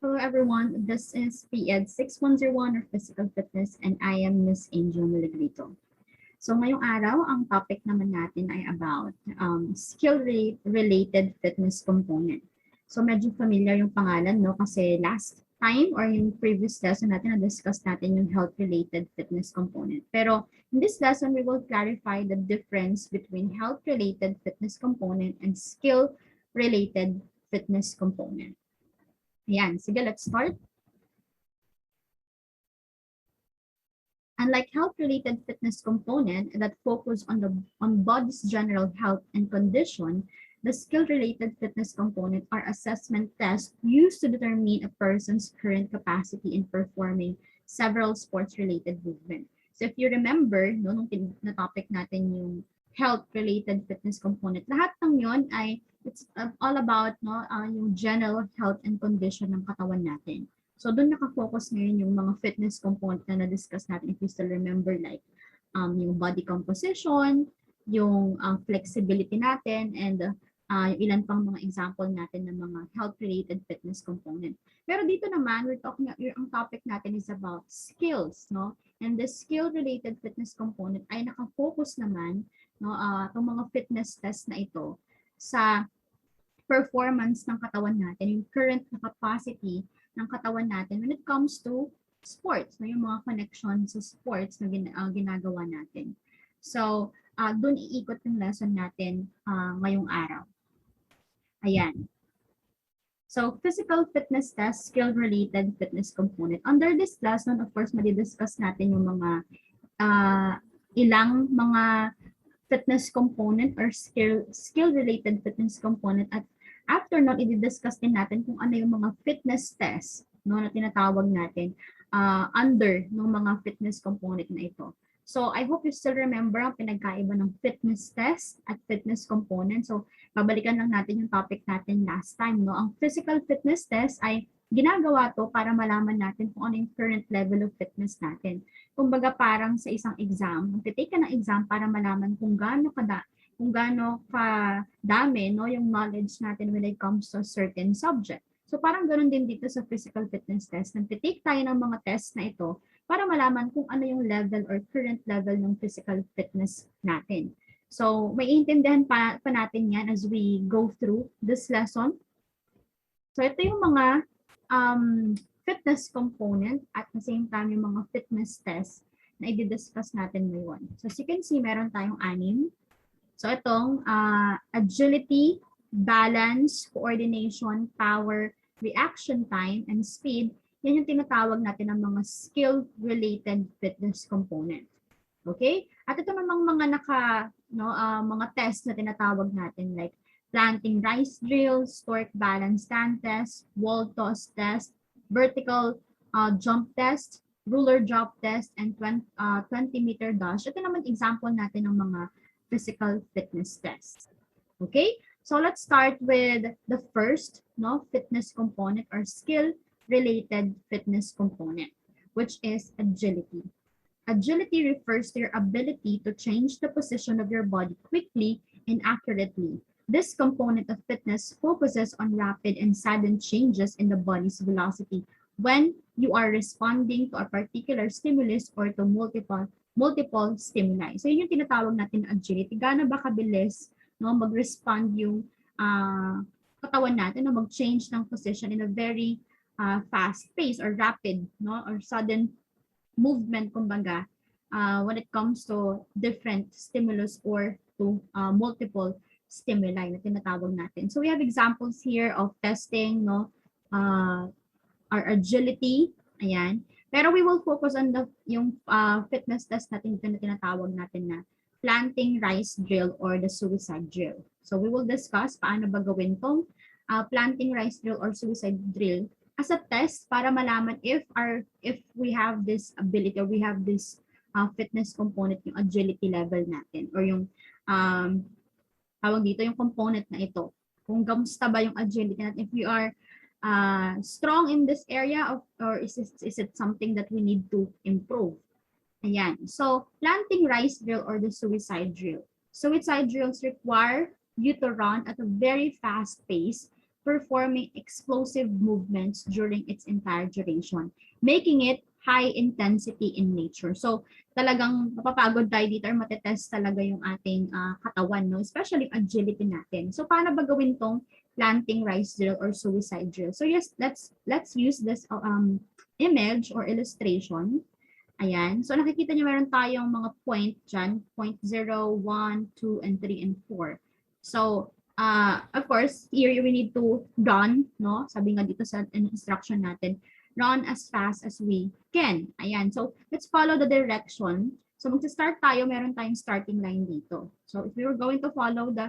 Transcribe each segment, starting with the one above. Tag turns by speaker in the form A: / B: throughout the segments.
A: Hello everyone, this is PED 6101 or Physical Fitness and I am Miss Angel Melegrito. So ngayong araw, ang topic naman natin ay about skill-related fitness component. So medyo familiar yung pangalan, no? Kasi last time or yung previous lesson natin, na-discuss natin yung health-related fitness component. Pero in this lesson, we will clarify the difference between health-related fitness component and skill-related fitness component. Ayan, sige, let's start. Unlike health-related fitness component that focus on body's general health and condition, the skill-related fitness component are assessment tests used to determine a person's current capacity in performing several sports-related movement. So if you remember, no, nung na-topic natin yung health-related fitness component, lahat ng yon ay it's all about yung general health and condition ng katawan natin. So doon nakafocus ngayon yung mga fitness component na na-discuss natin, if you still remember, like yung body composition, yung flexibility natin, and yung ilan pang mga example natin ng mga health-related fitness component. Pero dito naman, ang topic natin is about skills, no? And the skill-related fitness component ay nakafocus naman, no, itong mga fitness test na ito sa performance ng katawan natin, yung current capacity ng katawan natin when it comes to sports, no, yung mga connection sa sports na ginagawa natin. So, doon iikot yung lesson natin ngayong araw. Ayan. So, physical fitness test, skill-related fitness component. Under this lesson, of course, madidiscuss natin yung mga ilang mga fitness component or skill-related fitness component, at after nun, i-discuss din natin kung ano yung mga fitness test, no, na tinatawag natin under ng mga fitness component na ito. So, I hope you still remember ang pinagkaiba ng fitness test at fitness component. So, babalikan lang natin yung topic natin last time, no? Ang physical fitness test ay ginagawa to para malaman natin kung ano yung current level of fitness natin. Kumbaga parang sa isang exam, magte-take ka ng exam para malaman kung gaano kadami, no, yung knowledge natin when it comes to a certain subject. So parang ganoon din dito sa physical fitness test. Nagte-take tayo ng mga test na ito para malaman kung ano yung level or current level ng physical fitness natin. So may intindihan pa natin yan as we go through this lesson. So ito yung mga fitness component at the same time yung mga fitness test na i-discuss natin ngayon. So as you can see, meron tayong 6. So itong agility, balance, coordination, power, reaction time, and speed, yan yung tinatawag natin ng mga skill-related fitness component. Okay? At ito namang mga mga test na tinatawag natin, like planting rice drill, torque balance stand test, wall toss test, vertical jump test, ruler drop test, and 20-meter dash. Ito naman example natin ng mga physical fitness test. Okay? So let's start with the first fitness component or skill-related fitness component, which is agility. Agility refers to your ability to change the position of your body quickly and accurately. This component of fitness focuses on rapid and sudden changes in the body's velocity when you are responding to a particular stimulus or to multiple stimuli. So yun yung tinatawag natin na agility. Gaano ba kabilis mag-respond yung katawan natin mag-change ng position in a very fast pace or rapid or sudden movement, kumbaga, when it comes to different stimulus or to multiple stimuli na tinatawag natin. So we have examples here of testing our agility. Ayan. Pero we will focus on yung fitness test natin na tinatawag natin na planting rice drill or the suicide drill. So we will discuss paano ba gawin tong planting rice drill or suicide drill as a test para malaman if we have this ability or we have this fitness component, yung agility level natin or yung tawag dito yung component na ito. Kung kamusta ba yung agility natin, if we are strong in this area or is it something that we need to improve? Ayan. So, planting rice drill or the suicide drill. Suicide drills require you to run at a very fast pace performing explosive movements during its entire duration, making it high intensity in nature. So, talagang mapapagod tayo dito or matetest talaga yung ating katawan, no? Especially agility natin. So, paano ba gawin tong planting rice drill or suicide drill? So, yes, let's use this image or illustration. Ayan. So, nakikita niyo meron tayong mga point dyan. Point 0, 1, 2, and 3, and 4. So, of course, here we need to run, no? Sabi nga dito sa instruction natin, run as fast as we can. Ayan. So, let's follow the direction. So, magsa-start tayo, meron tayong starting line dito. So, if we were going to follow the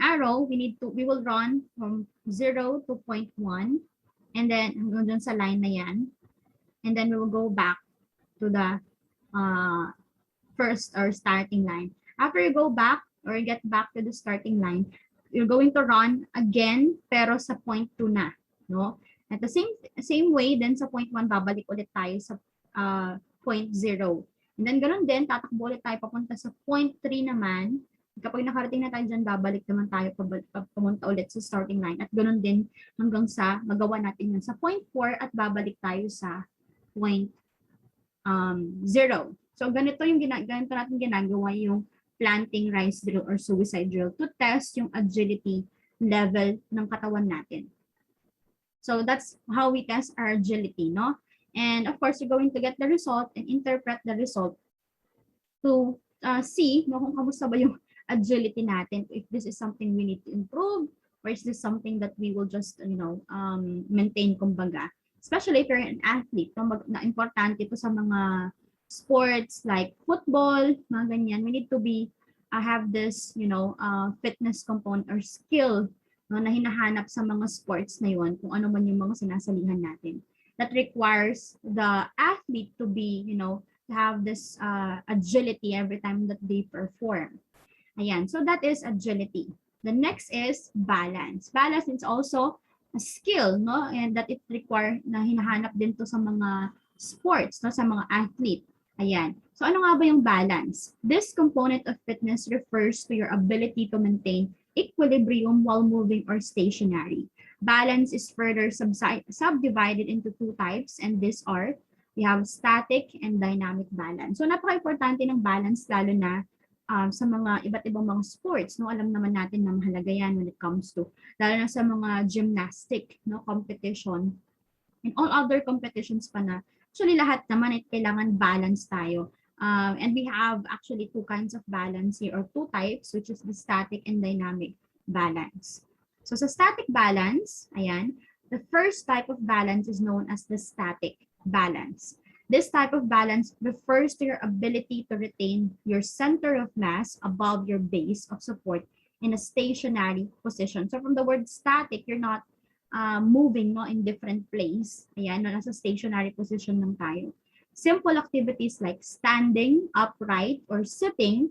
A: arrow, we will run from 0 to point 1, and then hanggang dun sa line na yan. And then we will go back to the first or starting line. After you go back or get back to the starting line, you're going to run again pero sa point 2 na, no? At the same way, then sa point 1 babalik ulit tayo sa point 0. And then ganoon din, tatakbo ulit tayo papunta sa point 3 naman. Kapag nakarating na tayo dyan, babalik naman tayo papunta ulit sa starting line. At ganoon din hanggang sa magawa natin yun sa point 4 at babalik tayo sa point 0. So ganito natin ginagawa yung planting rice drill or suicide drill to test yung agility level ng katawan natin. So that's how we test our agility, no? And of course, you're going to get the result and interpret the result to see, no, kung kamusta ba yung agility natin, if this is something we need to improve or is this something that we will just, maintain kumbaga. Especially if you're an athlete, na importante ito sa mga sports like football, mga ganyan. We need to have this, fitness component or skill, no, na hinahanap sa mga sports na yun, kung ano man yung mga sinasalihan natin. That requires the athlete to be, to have this agility every time that they perform. Ayan, so that is agility. The next is balance. Balance is also a skill, no? And that it require na hinahanap din to sa mga sports, no? Sa mga athlete. Ayan. So ano nga ba yung balance? This component of fitness refers to your ability to maintain equilibrium while moving or stationary. Balance is further subdivided into two types, and these are, we have static and dynamic balance. So napaka-importante ng balance lalo na sa mga iba't ibang mga sports, no? Alam naman natin na mahalaga yan when it comes to, lalo na sa mga gymnastic, no, competition and all other competitions pa na. Actually, lahat naman kailangan balance tayo. And we have actually two kinds of balance here, or two types, which is the static and dynamic balance. So sa static balance, ayan, the first type of balance is known as the static balance. This type of balance refers to your ability to retain your center of mass above your base of support in a stationary position. So from the word static, you're not moving, no, in different place. Ayan, no, nasa stationary position lang tayo. Simple activities like standing, upright, or sitting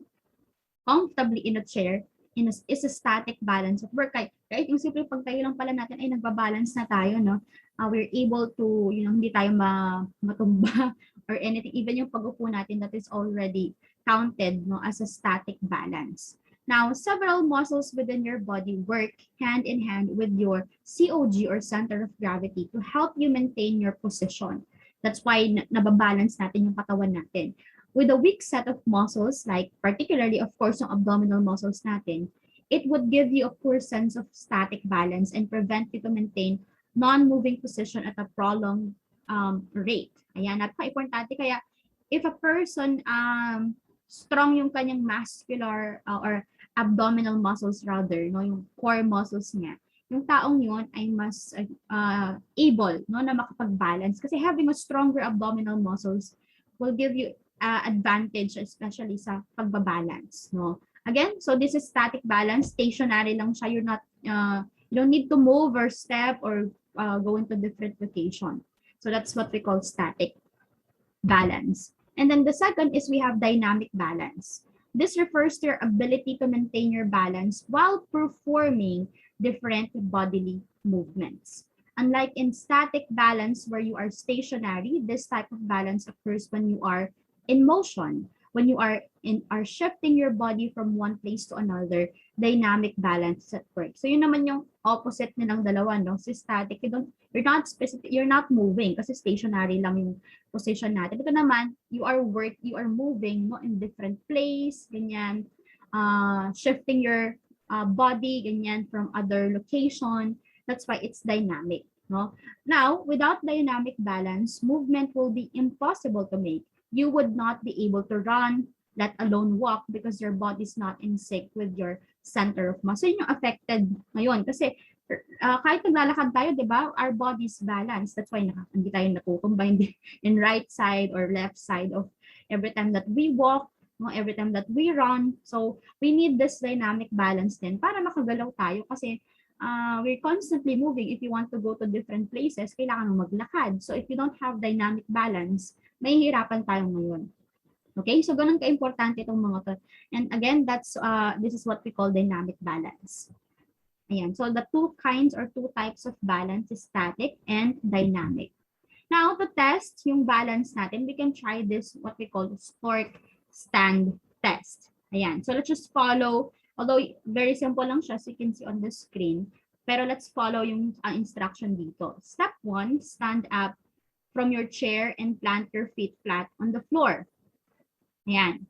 A: comfortably in a chair is a static balance of work. Kahit yung simple pagtayo lang pala natin ay nagbabalance na tayo, no? We're able to, hindi tayo matumba or anything. Even yung pag-upo natin, that is already counted, no, as a static balance. Now, several muscles within your body work hand in hand with your COG or center of gravity to help you maintain your position. That's why nababalance natin yung katawan natin. With a weak set of muscles, like particularly, of course, yung abdominal muscles natin, it would give you a poor sense of static balance and prevent you to maintain non-moving position at a prolonged rate. Ayan, napaka-importante. Kaya, if a person strong yung kanyang muscular or abdominal muscles rather, no, yung core muscles niya, yung taong yun ay mas able, no, na makapag-balance. Kasi having a stronger abdominal muscles will give you advantage, especially sa pagbabalance, no. Again, so this is static balance, stationary lang siya. You're not, you don't need to move or step or go into different location. So that's what we call static balance. And then the second is we have dynamic balance. This refers to your ability to maintain your balance while performing different bodily movements. Unlike in static balance where you are stationary, this type of balance occurs when you are in motion. when you are shifting your body from one place to another, dynamic balance at work. So yun naman yung opposite nilang dalawa, no? Si static, you're not moving kasi stationary lang yung position natin. Ito naman, you are moving, no, in different place, ganyan, shifting your body, ganyan, from other location. That's why it's dynamic, no? Now, without dynamic balance, movement will be impossible to make. You would not be able to run, let alone walk, because your body is not in sync with your center of mass. So yun yung affected ngayon. Kasi kahit naglalakad tayo, di ba, our body is balanced. That's why hindi tayo natutumba in right side or left side of every time that we walk, no, every time that we run. So we need this dynamic balance din para makagalaw tayo kasi we're constantly moving. If you want to go to different places, kailangan mo maglakad. So if you don't have dynamic balance, mahihirapan tayo ngayon. Okay, so ganun ka-importante itong mga to. And again, this is what we call dynamic balance. Ayan, so the two types of balance is static and dynamic. Now, to test yung balance natin, we can try this, what we call the stork stand test. Ayan, so let's just follow, although very simple lang siya, so you can see on the screen, pero let's follow yung instruction dito. Step 1, stand up from your chair and plant your feet flat on the floor. Ayan.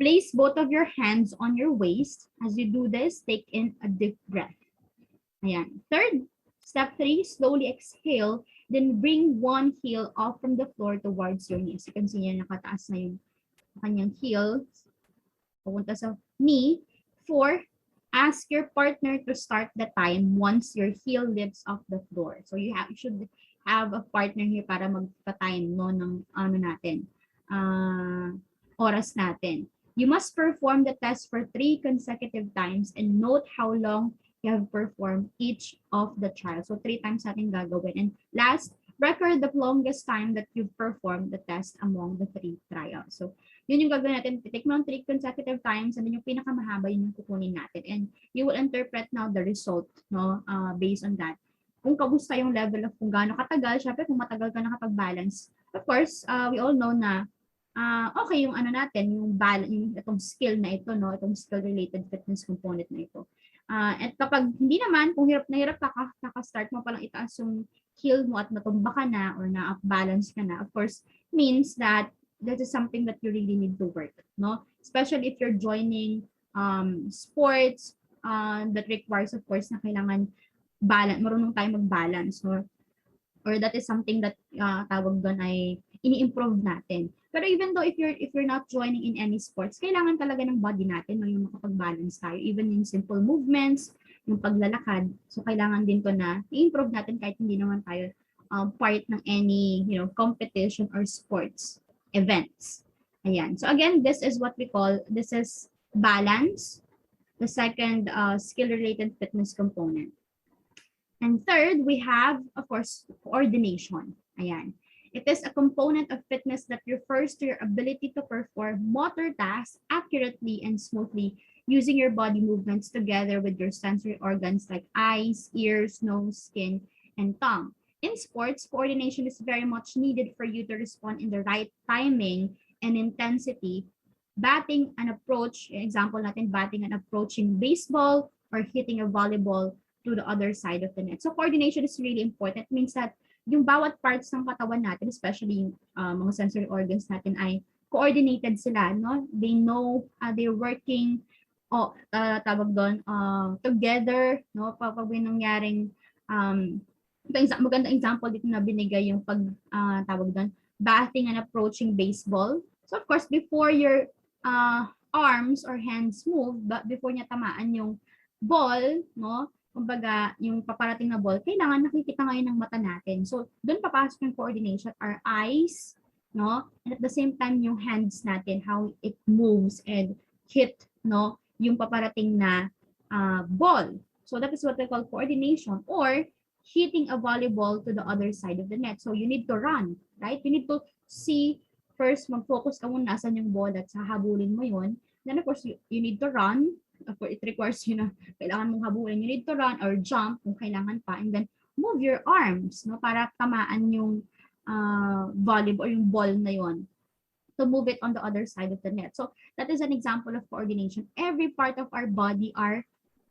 A: Place both of your hands on your waist. As you do this, take in a deep breath. Ayan. Third, step 3, slowly exhale, then bring one heel off from the floor towards your knees. You can see yan, nakataas na yung kanyang heel. Pupunta sa knee. 4, ask your partner to start the time once your heel lifts off the floor. So you should have a partner here para magpa-time, no, ng natin. Oras natin. You must perform the test for 3 consecutive times and note how long you have performed each of the trials. So 3 times natin gagawin. And last, record the longest time that you've performed the test among the 3 trials. So yun yung gagawin natin. Take mo 3 consecutive times and then yung pinakamahaba yun yung kukunin natin. And you will interpret now the result, no, based on that. Kung kamusta yung level of kung gaano katagal, syempre kung matagal ka nakapag-balance. Of course, we all know na okay yung natin, yung itong skill na ito, no, itong skill-related fitness component na ito. At kapag hindi naman, kung hirap na hirap kaka-start mo palang itaas yung heel mo at natumba ka na or na-balance ka na, of course, means that this is something that you really need to work, no? Especially if you're joining sports that requires, of course, na kailangan marunong tayo mag-balance, no? Or that is something that tawag doon ay ini-improve natin. Pero even though if you're not joining in any sports, kailangan talaga ng body natin, no, yung makapag-balance tayo. Even in simple movements, yung paglalakad. So kailangan din to na i-improve natin kahit hindi naman tayo part ng any, competition or sports events. Ayan. So again, this is balance, the second skill-related fitness component. And third, we have, of course, coordination. Ayan. It is a component of fitness that refers to your ability to perform motor tasks accurately and smoothly using your body movements together with your sensory organs like eyes, ears, nose, skin, and tongue. In sports, coordination is very much needed for you to respond in the right timing and intensity. Batting and approach, example natin, batting and approaching baseball or hitting a volleyball to the other side of the net. So coordination is really important. It means that yung bawat parts ng katawan natin, especially yung mga sensory organs natin ay coordinated sila, no? They know, they're working tawag doon, together, no? Pag may nangyaring magandang example dito na binigay yung tawag doon, batting and approaching baseball. So of course, before your arms or hands move, before niya tamaan yung ball, no? Kumbaga, yung paparating na ball, kailangan nakikita ngayon ng mata natin. So, doon papasok yung coordination, our eyes, no? And at the same time, yung hands natin, how it moves and hit, no? Yung paparating na ball. So, that is what we call coordination or hitting a volleyball to the other side of the net. So, you need to run, right? You need to see, first, mag-focus ka muna saan yung ball at hahabulin mo yun. Then, of course, you need to run. Of course, it requires you na kailangan mong habulin. You need to run or jump kung kailangan pa. And then, move your arms, no, para tamaan yung volleyball or yung ball na yon. to move it on the other side of the net. So that is an example of coordination. Every part of our body are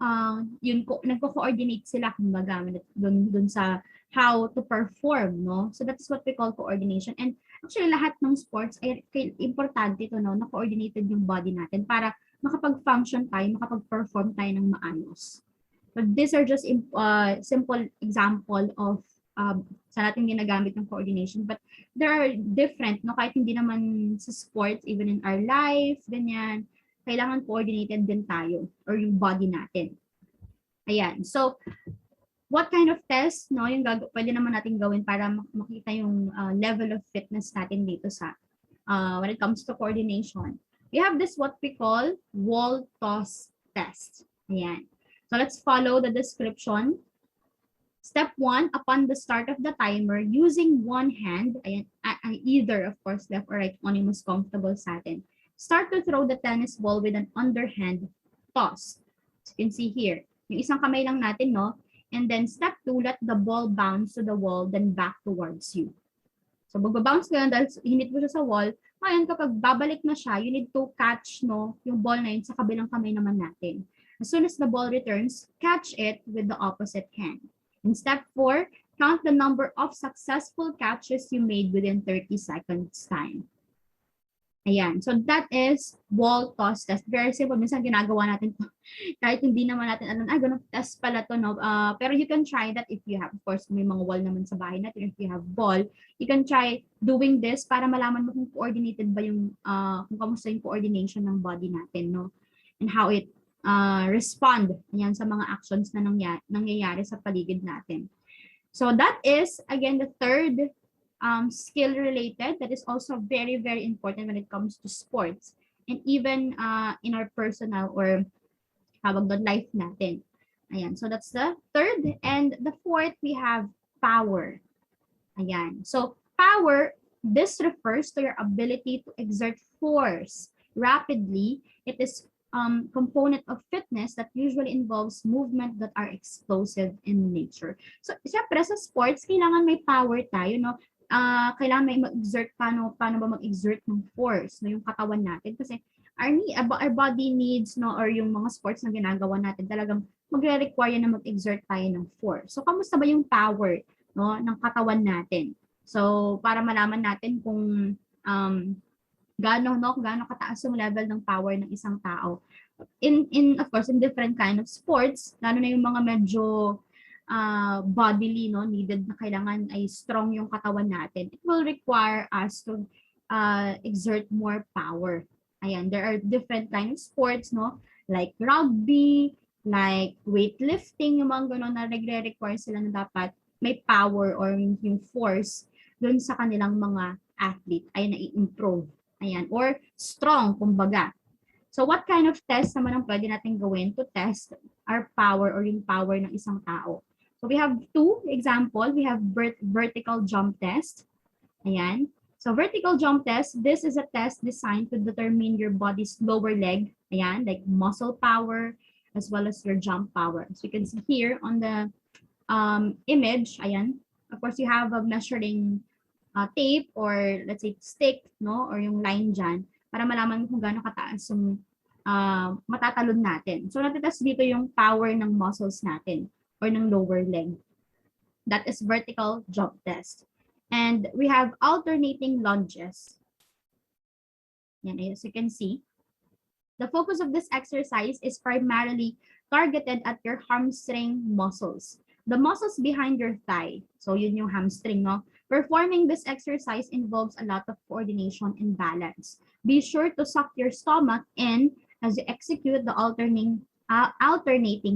A: nagko-coordinate sila kumbaga dun sa how to perform, no? So that's what we call coordination. And actually lahat ng sports ay importante ito, no, na coordinated yung body natin para makapag-function tayo, makapag-perform tayo ng maayos. So these are just simple example of sa natin ginagamit ng coordination, but there are different, no, kahit hindi naman sa sports, even in our life, ganyan, kailangan coordinated din tayo or yung body natin. Ayan. So, what kind of test, no, yung pwede naman natin gawin para makita yung level of fitness natin dito sa when it comes to coordination. We have this what we call wall toss test. Ayan. So, let's follow the description. Step 1, upon the start of the timer, using one hand, ayan, either of course left or right, kung ano yung mas comfortable sa atin, start to throw the tennis ball with an underhand toss. As you can see here, yung isang kamay lang natin, no? And then step 2, let the ball bounce to the wall, then back towards you. So magbabounce ka yan dahil hinit mo siya sa wall. Ngayon, kapag babalik na siya, you need to catch, no, yung ball na yun sa kabilang kamay naman natin. As soon as the ball returns, catch it with the opposite hand. In step 4, count the number of successful catches you made within 30 seconds time. Ayan. So that is wall toss test. Very simple. Minsan ginagawa natin to. Kahit hindi naman natin alam, ganun test pala to, no? Pero you can try that if you have, of course, may mga wall naman sa bahay natin. If you have ball, you can try doing this para malaman mo kung coordinated ba yung, kung kamusta yung coordination ng body natin, no? And how it respond yan sa mga actions na nangyayari sa paligid natin. So that is, again, the third skill related that is also very, very important when it comes to sports and even in our personal or life natin. Ayan. So that's the third. And the fourth, we have power. Ayan. So power, this refers to your ability to exert force rapidly. It is component of fitness that usually involves movement that are explosive in nature. So, syempre sa sports, kailangan may power tayo, no? Kailangan may mag-exert, paano ba mag-exert ng force, no, yung katawan natin. Kasi our body needs, no, or yung mga sports na ginagawa natin, talagang magre-require na mag-exert tayo ng force. So, kamusta ba yung power, no, ng katawan natin? So, para malaman natin kung gaano kataas yung level ng power ng isang tao. Of course, in different kind of sports, lalo na yung mga medyo bodily, no, needed na kailangan ay strong yung katawan natin. It will require us to exert more power. Ayan, there are different kind of sports, no, like rugby, like weightlifting, yung mga gano'n na nagre-require sila na dapat may power or yung force dun sa kanilang mga athlete ay na-improve. Ayan, or strong, kumbaga. So what kind of test naman ang pwede natin gawin to test our power or yung power ng isang tao? So we have two example. We have vertical jump test. Ayan. So vertical jump test, this is a test designed to determine your body's lower leg. Ayan, like muscle power as well as your jump power. So you can see here on the image, ayan. Of course, you have a measuring tape or let's say stick, no, or yung line dyan para malaman kung gaano kataas yung matatalon natin. So natitest dito yung power ng muscles natin or ng lower leg. That is vertical jump test. And we have alternating lunges. Yan, as you can see, the focus of this exercise is primarily targeted at your hamstring muscles. The muscles behind your thigh. So yun yung hamstring, no? Performing this exercise involves a lot of coordination and balance. Be sure to suck your stomach in as you execute the alternating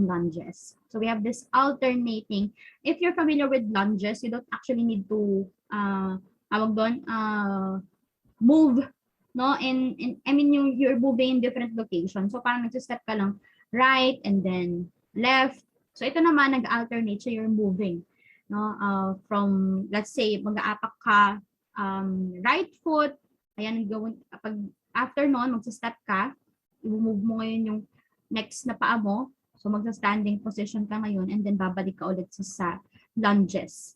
A: lunges. So we have this alternating. If you're familiar with lunges, you don't actually need to move, no? And I mean, you're moving in different locations. So parang nag-step ka lang right and then left. So ito naman nag-alternate, so you're moving, no? From, let's say, mag-aapak ka right foot, ayan, pag after noon, magsa-step ka, i-move mo ngayon yung next na paa mo, so magsa-standing position ka ngayon, and then babalik ka ulit sa lunges.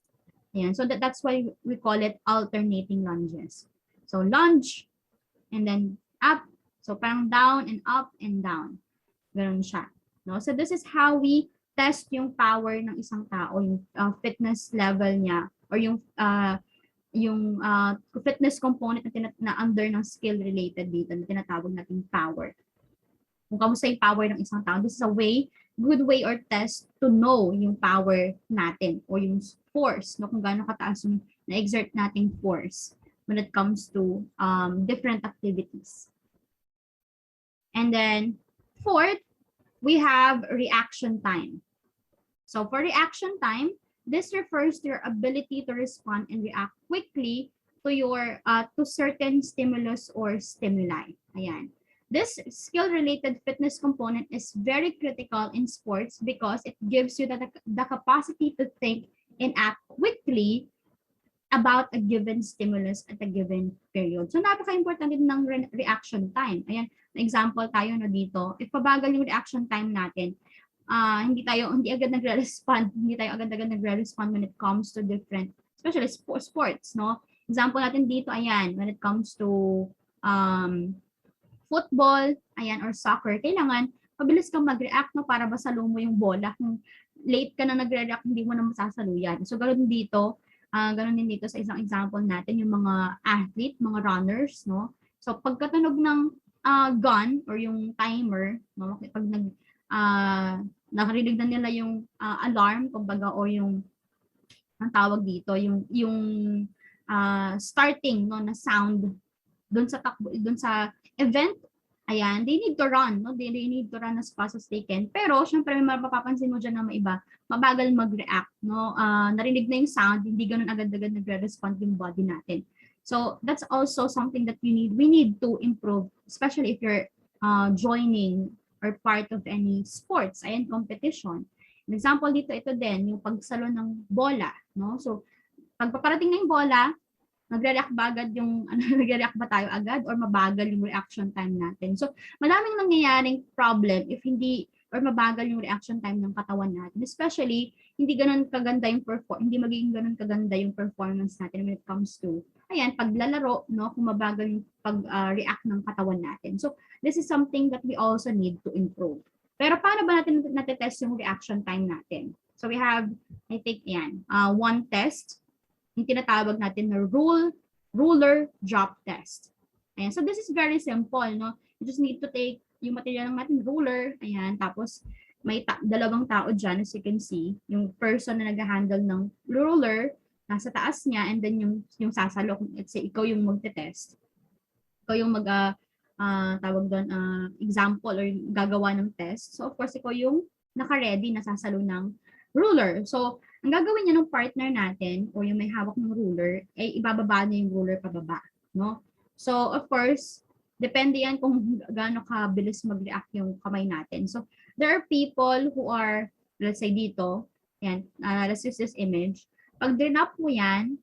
A: Ayan, so that's why we call it alternating lunges. So lunge, and then up. So parang down and up and down. Ganun siya. No? So this is how we test yung power ng isang tao, yung fitness level niya, or yung fitness component na under ng skill related dito na tinatawag nating power. Kung kamusta yung power ng isang tao, this is a good way or test to know yung power natin or yung force, no? Kung gaano kataas yung na-exert nating force when it comes to different activities. And then, fourth, we have reaction time. So for reaction time, this refers to your ability to respond and react quickly to your to certain stimulus or stimuli. Ayan. This skill-related fitness component is very critical in sports because it gives you the capacity to think and act quickly about a given stimulus at a given period. So napaka-importante ng reaction time. Ayan, example tayo na dito. If pabagal yung reaction time natin, hindi agad nagre-respond when it comes to different, especially sports, no? Example natin dito, ayan, when it comes to football, ayan, or soccer, kailangan mabilis kang mag-react, no, para masalo mo yung bola. Kung late ka na nagre-react, hindi mo na masasalo yan. So ganun din dito sa isang example natin, yung mga athlete, mga runners, no? So pagkatunog ng gun or yung timer, no, pag nakarinig na nila yung alarm, kumbaga, o yung ang tawag dito, yung starting, no, na sound doon sa event, ayan, they need to run, no? They need to run as fast as they can. Pero syempre may mapapansin mo diyan na may iba, mabagal mag-react, no? Narinig na yung sound, hindi ganoon agad-agad nagre-respond yung body natin. So that's also something that we need to improve, especially if you're joining or part of any sports, ayan, competition. An example dito, ito din, yung pagsalo ng bola, no? So pag paparating na yung bola, nagre-react ba agad nagre-react ba tayo agad or mabagal yung reaction time natin? So, maraming nangyayaring problem if hindi or mabagal yung reaction time ng katawan natin. Especially, hindi magiging ganun kaganda yung performance natin when it comes to, ayan, paglalaro, no, kung mabagal yung pag-react ng katawan natin. So, this is something that we also need to improve. Pero paano ba natin natetest yung reaction time natin? So, we have, I think, one test, yung tinatawag natin na ruler drop test. Ayan. So this is very simple, no? You just need to take yung material ng natin, ruler, ayan, tapos may dalawang tao dyan, as you can see, yung person na nag-handle ng ruler, nasa taas niya, and then yung sasalo, let's say, ikaw yung magte-test. Ikaw yung tawag doon, example or gagawa ng test. So of course, ikaw yung naka-ready na sasalo ng ruler. So, ang gagawin niya ng partner natin o yung may hawak ng ruler ay ibababa niya yung ruler pababa, no? So, of course, depende yan kung gaano kabilis mag-react yung kamay natin. So, there are people who are, let's say dito, yan, let's use this image. Pag dinap mo yan,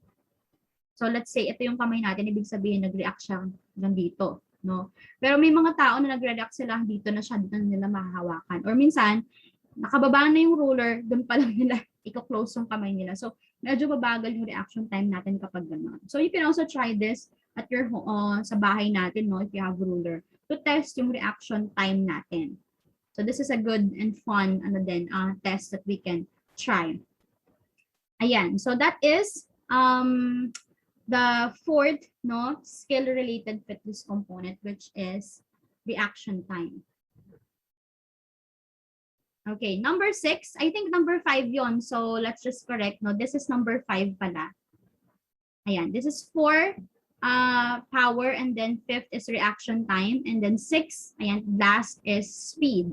A: so let's say ito yung kamay natin, ibig sabihin nag-react siya hanggang dito, no? Pero may mga tao na nag-react sila dito na nila mahahawakan. Or minsan, nakababa na yung ruler, doon pa lang nila i-close yung kamay nila. So, medyo babagal yung reaction time natin kapag gano'n. So, you can also try this at your sa bahay natin, no, if you have ruler, to test yung reaction time natin. So, this is a good and fun test that we can try. Ayan. So, that is the fourth, no, skill-related fitness component, which is reaction time. Okay, number 6. I think number 5 yon. So let's just correct. No, this is number 5 pala. Ayan, this is 4 power, and then 5th is reaction time, and then 6, ayan, last is speed.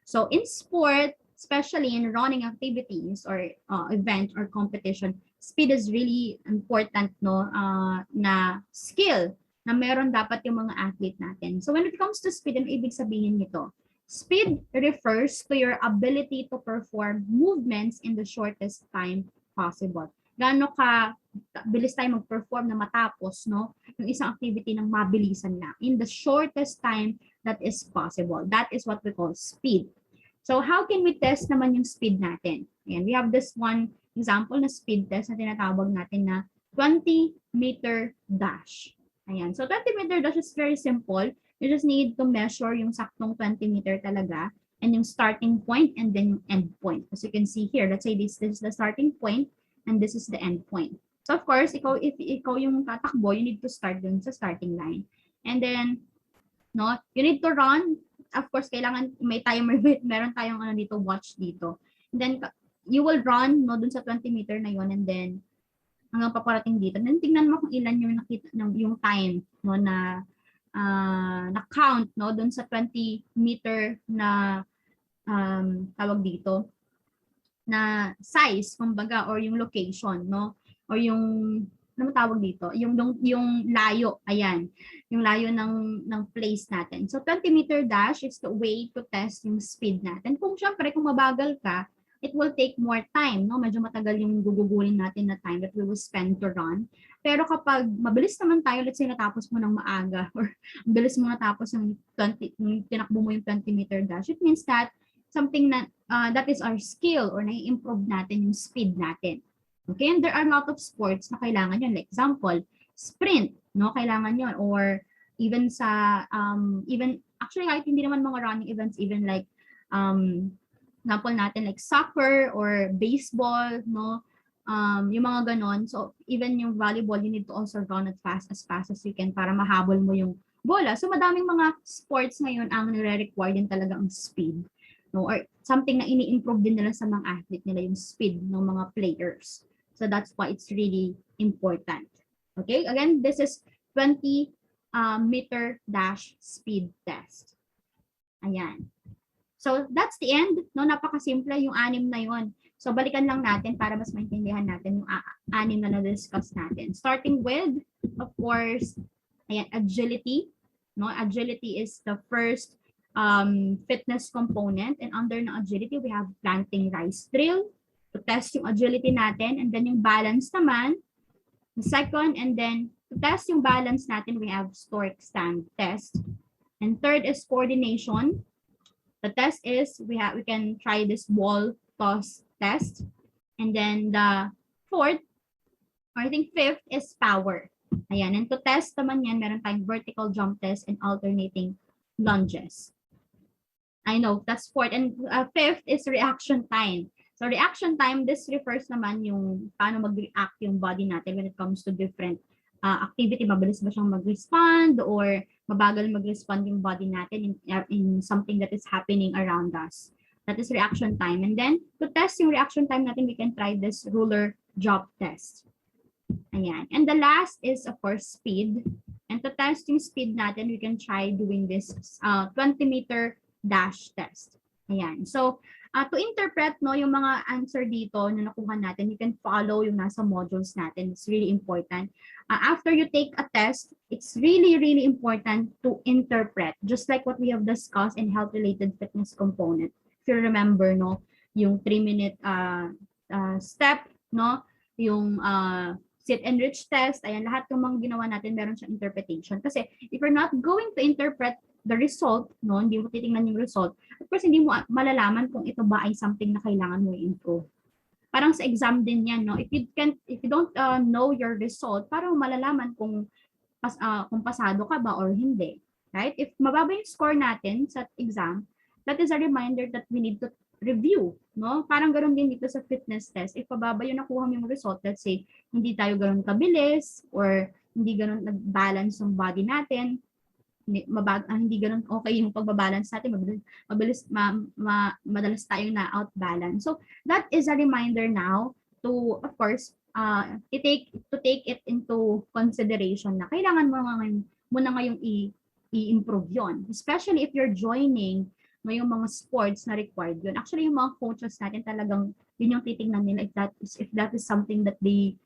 A: So in sport, especially in running activities or event or competition, speed is really important, no, na skill na meron dapat yung mga athlete natin. So when it comes to speed, ano ibig sabihin nito? Speed refers to your ability to perform movements in the shortest time possible. Gaano ka bilis tayo mag-perform na matapos, no, yung isang activity ng mabilisan lang in the shortest time that is possible. That is what we call speed. So how can we test naman yung speed natin? Ayan, we have this one example na speed test na tinatawag natin na 20-meter dash. Ayan. So 20-meter dash is very simple. You just need to measure yung saktong 20-meter talaga and yung starting point and then yung end point. As you can see here, let's say this is the starting point and this is the end point. So of course, if ikaw yung tatakbo, you need to start dun sa starting line. And then, no, you need to run. Of course, kailangan may timer, meron tayong ano dito, watch dito. And then, you will run no, dun sa 20-meter na yon and then hanggang paparating dito. Then tingnan mo kung ilan yung nakita yung time no na na count no doon sa 20-meter na tawag dito na size kumbaga or yung location no or yung ano tawag dito yung layo ayan yung layo ng place natin. So 20-meter dash is the way to test yung speed natin. Kung syempre kung mabagal ka, it will take more time, no? Medyo matagal yung gugugulin natin na time that we will spend to run. Pero kapag mabilis naman tayo, let's say natapos mo ng maaga or mabilis mo natapos yung tinakbo mo yung 20-meter dash, it means that something that is our skill or nai-improve natin yung speed natin. Okay, and there are a lot of sports na kailangan yun. Like example, sprint, no? Kailangan yun. Or even sa, even, actually kahit hindi naman mga running events, even like, example natin like soccer or baseball, no? Yung mga ganon. So, even yung volleyball, you need to also run as fast as you can para mahabol mo yung bola. So, madaming mga sports ngayon ang nire-require din talaga ang speed. No? Or something na ini-improve din nila sa mga athlete nila, yung speed ng mga players. So, that's why it's really important. Okay? Again, this is 20-meter dash speed test. Ayan. So, that's the end. No, napakasimple yung 6 na yon. So, balikan lang natin para mas maintindihan natin yung 6 na na-discuss natin. Starting with, of course, ayan, agility. No, agility is the first fitness component. And under ng agility, we have planting rice drill to test yung agility natin. And then yung balance naman, the second, and then to test yung balance natin, we have stork stand test. And third is coordination. The test is we can try this ball toss test. And then the fourth, or I think fifth is power. Ayan. And to test naman yan, meron tayong vertical jump test and alternating lunges. I know, that's fourth. And fifth is reaction time. So reaction time, this refers naman yung paano mag-react yung body natin when it comes to different activity. Mabilis ba siyang mag-respond or mabagal mag-respond yung body natin in something that is happening around us. That is reaction time. And then, to test yung reaction time natin, we can try this ruler drop test. Ayan. And the last is, of course, speed. And to test yung speed natin, we can try doing this 20-meter dash test. Ayan. So, to interpret no yung mga answer dito na nakuha natin, you can follow yung nasa modules natin. It's really important. After you take a test, it's really, really important to interpret, just like what we have discussed in health-related fitness component. If you remember, no, yung 3-minute step, no, yung sit and reach test, ayan, lahat ng mga ginawa natin, meron siyang interpretation. Kasi if you're not going to interpret the result, no, hindi mo titingnan yung result, of course, hindi mo malalaman kung ito ba ay something na kailangan mo i-improve. Parang sa exam din yan, no? If you don't know your result, parang malalaman kung pasado ka ba or hindi, right? If mababa yung score natin sa exam, that is a reminder that we need to review, no? Parang ganoon din dito sa fitness test. If mababa yung nakuha mo yung result, let's say hindi tayo ganoon kabilis or hindi ganoon nag-balance yung body natin, hindi ganoon okay yung pagbabalance natin, madalas tayong na outbalance. So that is a reminder now to, of course, to take it into consideration na kailangan mo na ngayong i-improve yon, especially if you're joining yung mga sports na required yun. Actually, yung mga coaches natin talagang yun yung titingnan nila if that is something that they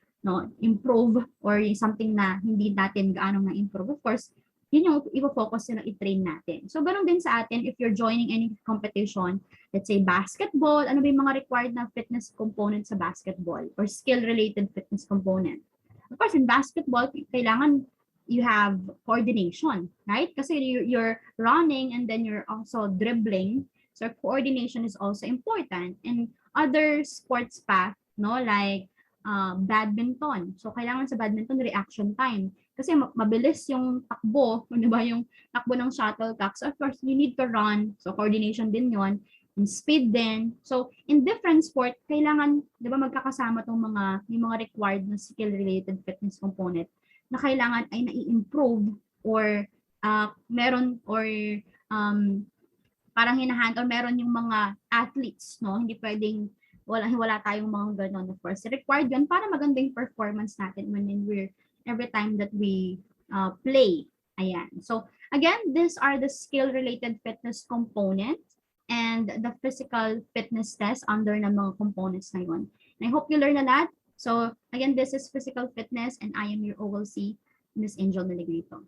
A: improve or something na hindi natin gaano na-improve. Of course, yun yung ipo-focus na i-train natin. So, ganun din sa atin, if you're joining any competition, let's say basketball, ano ba yung mga required na fitness component sa basketball or skill-related fitness component? Of course, in basketball, kailangan you have coordination, right? Kasi you're running and then you're also dribbling. So, coordination is also important. And other sports pa, no, like badminton. So, kailangan sa badminton, reaction time. Kasi mabilis yung takbo, di ba, yung takbo ng shuttlecock. So of course, you need to run. So coordination din yon, and speed din. So in different sport, kailangan, di ba, magkakasama tong yung mga required na skill-related fitness component na kailangan ay nai-improve or meron or um, parang hinahan or meron yung mga athletes, no? Hindi pwedeng wala tayong mga ganon. Of course, required yun para magandang performance natin when we're every time that we play. Ayan. So, again, these are the skill-related fitness component and the physical fitness test under ng mga components na yun. And I hope you learn a lot. So, again, this is physical fitness and I am your OLC, Miss Angel Melegrito.